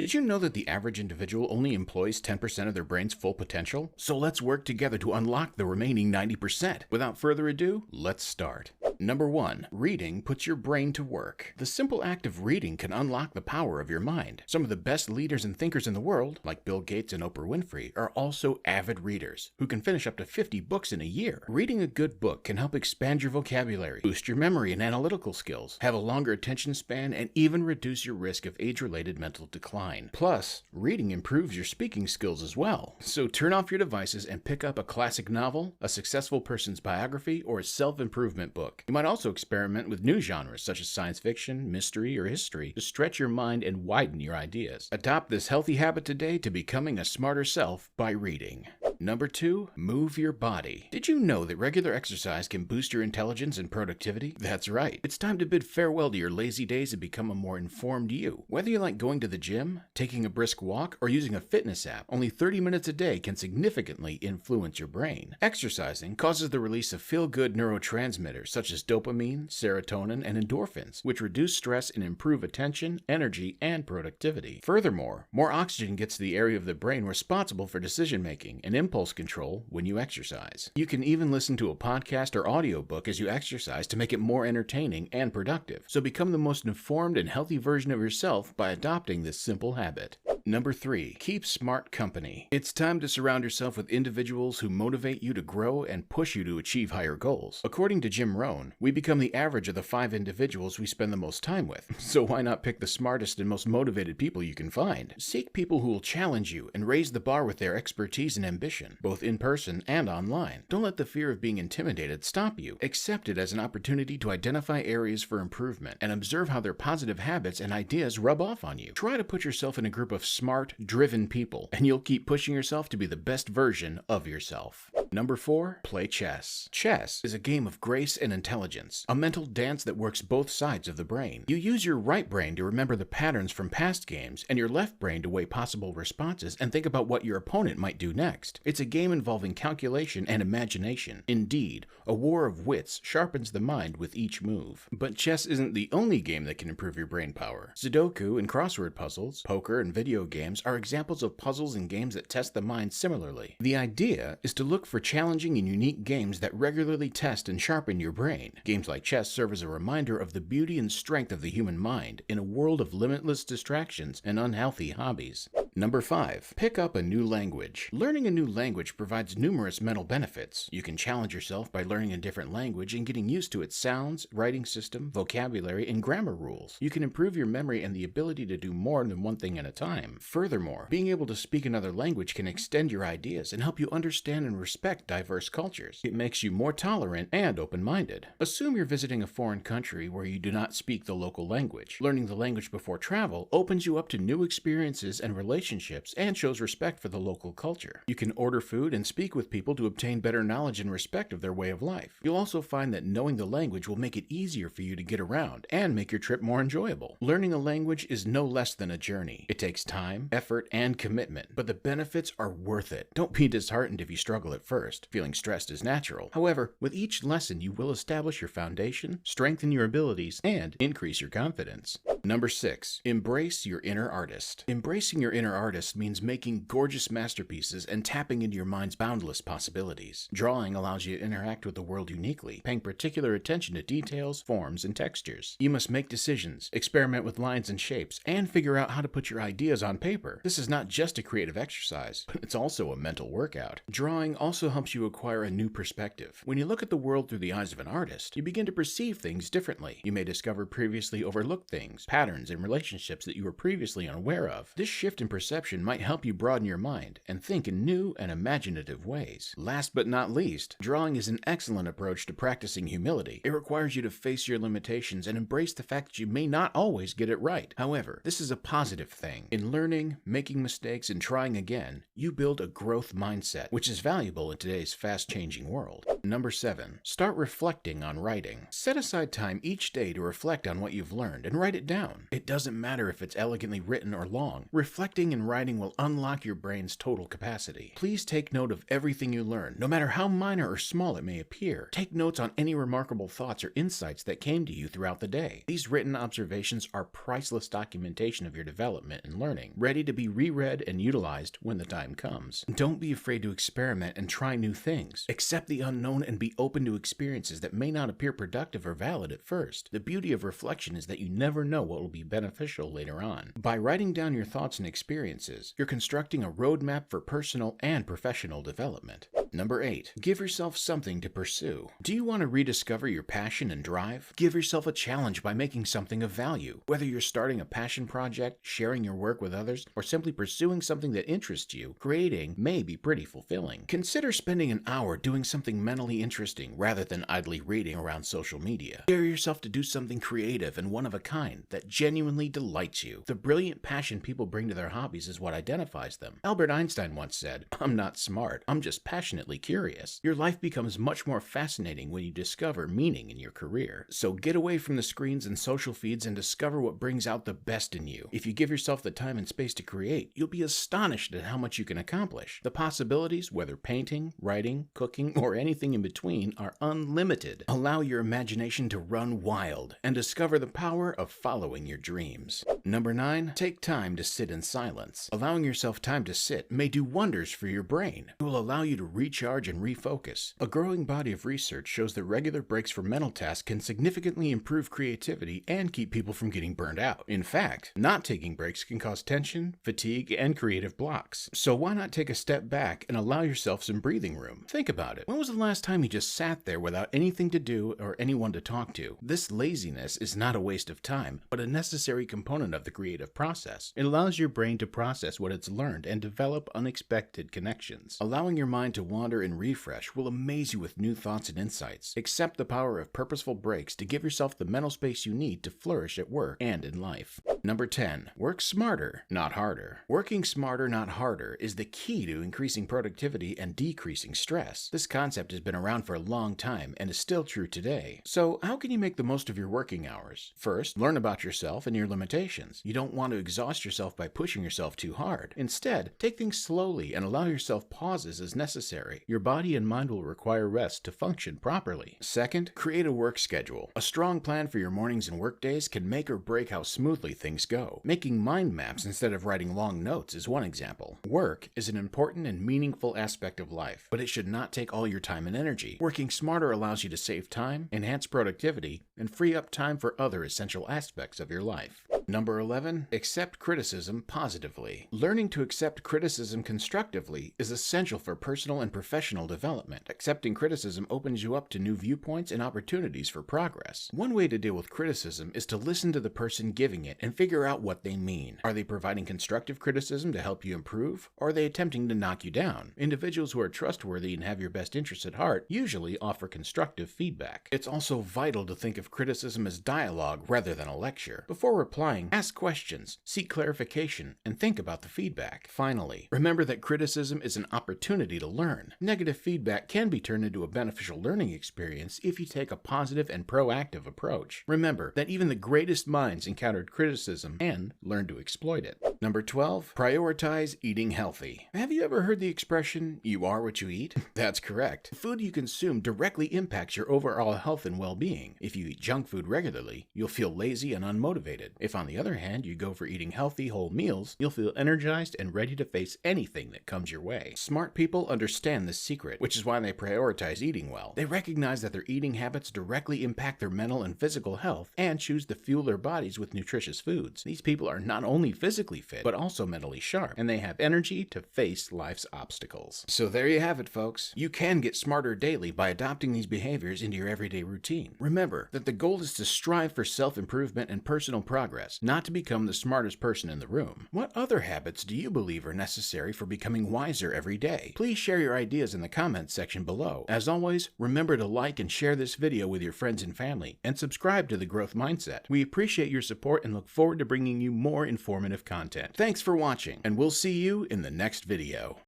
Did you know that the average individual only employs 10% of their brain's full potential? So let's work together to unlock the remaining 90%. Without further ado, let's start. Number 1. Reading puts your brain to work. The simple act of reading can unlock the power of your mind. Some of the best leaders and thinkers in the world, like Bill Gates and Oprah Winfrey, are also avid readers, who can finish up to 50 books in a year. Reading a good book can help expand your vocabulary, boost your memory and analytical skills, have a longer attention span, and even reduce your risk of age-related mental decline. Plus, reading improves your speaking skills as well. So turn off your devices and pick up a classic novel, a successful person's biography, or a self-improvement book. You might also experiment with new genres such as science fiction, mystery, or history to stretch your mind and widen your ideas. Adopt this healthy habit today to becoming a smarter self by reading. Number 2, move your body. Did you know that regular exercise can boost your intelligence and productivity? That's right. It's time to bid farewell to your lazy days and become a more informed you. Whether you like going to the gym, taking a brisk walk, or using a fitness app, only 30 minutes a day can significantly influence your brain. Exercising causes the release of feel-good neurotransmitters such as dopamine, serotonin, and endorphins, which reduce stress and improve attention, energy, and productivity. Furthermore, more oxygen gets to the area of the brain responsible for decision-making and impulse control when you exercise. You can even listen to a podcast or audiobook as you exercise to make it more entertaining and productive. So become the most informed and healthy version of yourself by adopting this simple habit. Number 3, keep smart company. It's time to surround yourself with individuals who motivate you to grow and push you to achieve higher goals. According to Jim Rohn, we become the average of the 5 individuals we spend the most time with. So why not pick the smartest and most motivated people you can find? Seek people who will challenge you and raise the bar with their expertise and ambition, both in person and online. Don't let the fear of being intimidated stop you. Accept it as an opportunity to identify areas for improvement and observe how their positive habits and ideas rub off on you. Try to put yourself in a group of smart, driven people, and you'll keep pushing yourself to be the best version of yourself. Number 4, play chess. Chess is a game of grace and intelligence, a mental dance that works both sides of the brain. You use your right brain to remember the patterns from past games and your left brain to weigh possible responses and think about what your opponent might do next. It's a game involving calculation and imagination. Indeed, a war of wits sharpens the mind with each move. But chess isn't the only game that can improve your brain power. Sudoku and crossword puzzles, poker and video games are examples of puzzles and games that test the mind similarly. The idea is to look for challenging and unique games that regularly test and sharpen your brain. Games like chess serve as a reminder of the beauty and strength of the human mind in a world of limitless distractions and unhealthy hobbies. Number 5, pick up a new language. Learning a new language provides numerous mental benefits. You can challenge yourself by learning a different language and getting used to its sounds, writing system, vocabulary, and grammar rules. You can improve your memory and the ability to do more than one thing at a time. Furthermore, being able to speak another language can extend your ideas and help you understand and respect diverse cultures. It makes you more tolerant and open-minded. Assume you're visiting a foreign country where you do not speak the local language. Learning the language before travel opens you up to new experiences and relationships and shows respect for the local culture. You can order food and speak with people to obtain better knowledge and respect of their way of life. You'll also find that knowing the language will make it easier for you to get around and make your trip more enjoyable. Learning a language is no less than a journey. It takes time, effort, and commitment, but the benefits are worth it. Don't be disheartened if you struggle at first. Feeling stressed is natural. However, with each lesson, you will establish your foundation, strengthen your abilities, and increase your confidence. Number 6, embrace your inner artist. Embracing your inner artist means making gorgeous masterpieces and tapping into your mind's boundless possibilities. Drawing allows you to interact with the world uniquely, paying particular attention to details, forms, and textures. You must make decisions, experiment with lines and shapes, and figure out how to put your ideas on paper. This is not just a creative exercise, but it's also a mental workout. Drawing also helps you acquire a new perspective. When you look at the world through the eyes of an artist, you begin to perceive things differently. You may discover previously overlooked things, patterns, and relationships that you were previously unaware of. This shift in perception might help you broaden your mind and think in new and imaginative ways. Last but not least, drawing is an excellent approach to practicing humility. It requires you to face your limitations and embrace the fact that you may not always get it right. However, this is a positive thing. In learning, making mistakes, and trying again, you build a growth mindset, which is valuable in today's fast-changing world. Number 7, start reflecting on writing. Set aside time each day to reflect on what you've learned and write it down. It doesn't matter if it's elegantly written or long. Reflecting reading and writing will unlock your brain's total capacity. Please take note of everything you learn, no matter how minor or small it may appear. Take notes on any remarkable thoughts or insights that came to you throughout the day. These written observations are priceless documentation of your development and learning, ready to be reread and utilized when the time comes. Don't be afraid to experiment and try new things. Accept the unknown and be open to experiences that may not appear productive or valid at first. The beauty of reflection is that you never know what will be beneficial later on. By writing down your thoughts and experiences, you're constructing a roadmap for personal and professional development. Number 8. Give yourself something to pursue. Do you want to rediscover your passion and drive? Give yourself a challenge by making something of value. Whether you're starting a passion project, sharing your work with others, or simply pursuing something that interests you, creating may be pretty fulfilling. Consider spending an hour doing something mentally interesting rather than idly reading around social media. Dare yourself to do something creative and one of a kind that genuinely delights you. The brilliant passion people bring to their hobbies is what identifies them. Albert Einstein once said, "I'm not smart, I'm just passionately curious." Your life becomes much more fascinating when you discover meaning in your career. So get away from the screens and social feeds and discover what brings out the best in you. If you give yourself the time and space to create, you'll be astonished at how much you can accomplish. The possibilities, whether painting, writing, cooking, or anything in between, are unlimited. Allow your imagination to run wild and discover the power of following your dreams. Number 9. Take time to sit in silence. Allowing yourself time to sit may do wonders for your brain. It will allow you to recharge and refocus. A growing body of research shows that regular breaks from mental tasks can significantly improve creativity and keep people from getting burned out. In fact, not taking breaks can cause tension, fatigue, and creative blocks. So why not take a step back and allow yourself some breathing room? Think about it. When was the last time you just sat there without anything to do or anyone to talk to? This laziness is not a waste of time, but a necessary component of the creative process. It allows your brain to process what it's learned and develop unexpected connections. Allowing your mind to wander and refresh will amaze you with new thoughts and insights. Accept the power of purposeful breaks to give yourself the mental space you need to flourish at work and in life. Number 10. Work smarter, not harder. Working smarter, not harder is the key to increasing productivity and decreasing stress. This concept has been around for a long time and is still true today. So how can you make the most of your working hours? First, learn about yourself and your limitations. You don't want to exhaust yourself by pushing yourself too hard. Instead, take things slowly and allow yourself pauses as necessary. Your body and mind will require rest to function properly. Second, create a work schedule. A strong plan for your mornings and work days can make or break how smoothly things go. Making mind maps instead of writing long notes is one example. Work is an important and meaningful aspect of life, but it should not take all your time and energy. Working smarter allows you to save time, enhance productivity, and free up time for other essential aspects of your life. Number 11. Accept criticism positively. Learning to accept criticism constructively is essential for personal and professional development. Accepting criticism opens you up to new viewpoints and opportunities for progress. One way to deal with criticism is to listen to the person giving it and figure out what they mean. Are they providing constructive criticism to help you improve, or are they attempting to knock you down? Individuals who are trustworthy and have your best interests at heart usually offer constructive feedback. It's also vital to think of criticism as dialogue rather than a lecture. Before replying, ask questions, seek clarification, and think about the feedback. Finally, remember that criticism is an opportunity to learn. Negative feedback can be turned into a beneficial learning experience if you take a positive and proactive approach. Remember that even the greatest minds encountered criticism and learned to exploit it. Number 12. Prioritize eating healthy. Have you ever heard the expression, "You are what you eat"? That's correct. The food you consume directly impacts your overall health and well-being. If you eat junk food regularly, you'll feel lazy and unmotivated. If on the other hand, you go for eating healthy, whole meals, you'll feel energized and ready to face anything that comes your way. Smart people understand this secret, which is why they prioritize eating well. They recognize that their eating habits directly impact their mental and physical health and choose to fuel their bodies with nutritious foods. These people are not only physically fit, but also mentally sharp, and they have energy to face life's obstacles. So there you have it, folks. You can get smarter daily by adopting these behaviors into your everyday routine. Remember that the goal is to strive for self-improvement and personal progress, not to become the smartest person in the room. What other habits do you believe are necessary for becoming wiser every day? Please share your ideas in the comments section below. As always, remember to like and share this video with your friends and family, and subscribe to The Growth Mindset. We appreciate your support and look forward to bringing you more informative content. Thanks for watching, and we'll see you in the next video.